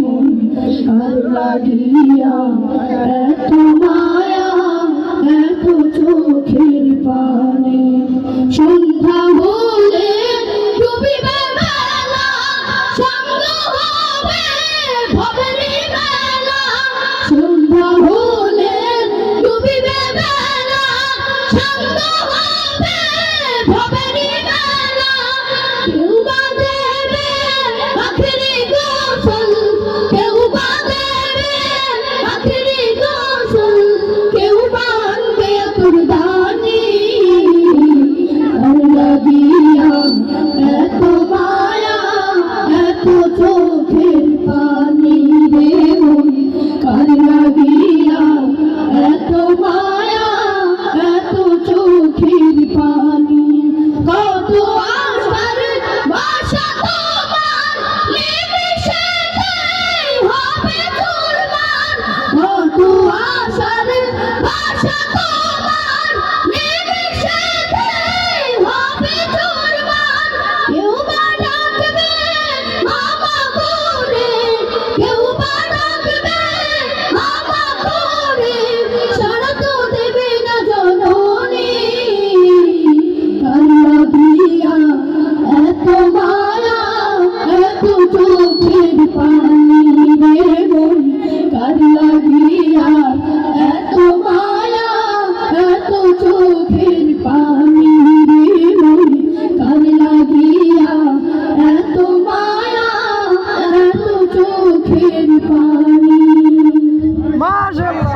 মন কার লাগিয়া এত মায়া এত চোখের পানে সন্ধ্যা হলে ডুবিবে বেলা সঙ্গ হবে ভবেরি বেলা সন্ধ্যা হলে ডুবিবে বেলা সঙ্গ হবে ভবেরি বেলা কেউ বা দেবে আখেরি গোসল কেউ বা দেবে আখেরি গোসল কেউ বা আনবে কুরবানি আর লাগিয়া এত মায়া এত চোখের পানি রে মন কার লাগিয়া এত মায়া এত চোখের পানি কত আশার বাসা তোমার নিমিষেতেই হবে চুরমার কত আশার বাসা তোমার নিমিষেতেই হবে চুরমার কেউ বা ডাকবে মামা করে কেউ বা ডাকবে মামা করে সারা তো দেবে না জননী কার লাগিয়া এত মায়া এত চোখের পানি রে মন কার লাগিয়া এত মায়া এত চোখের পানি রে মন কার লাগিয়া এত মায়া এত চোখের পানি মাশাআল্লাহ।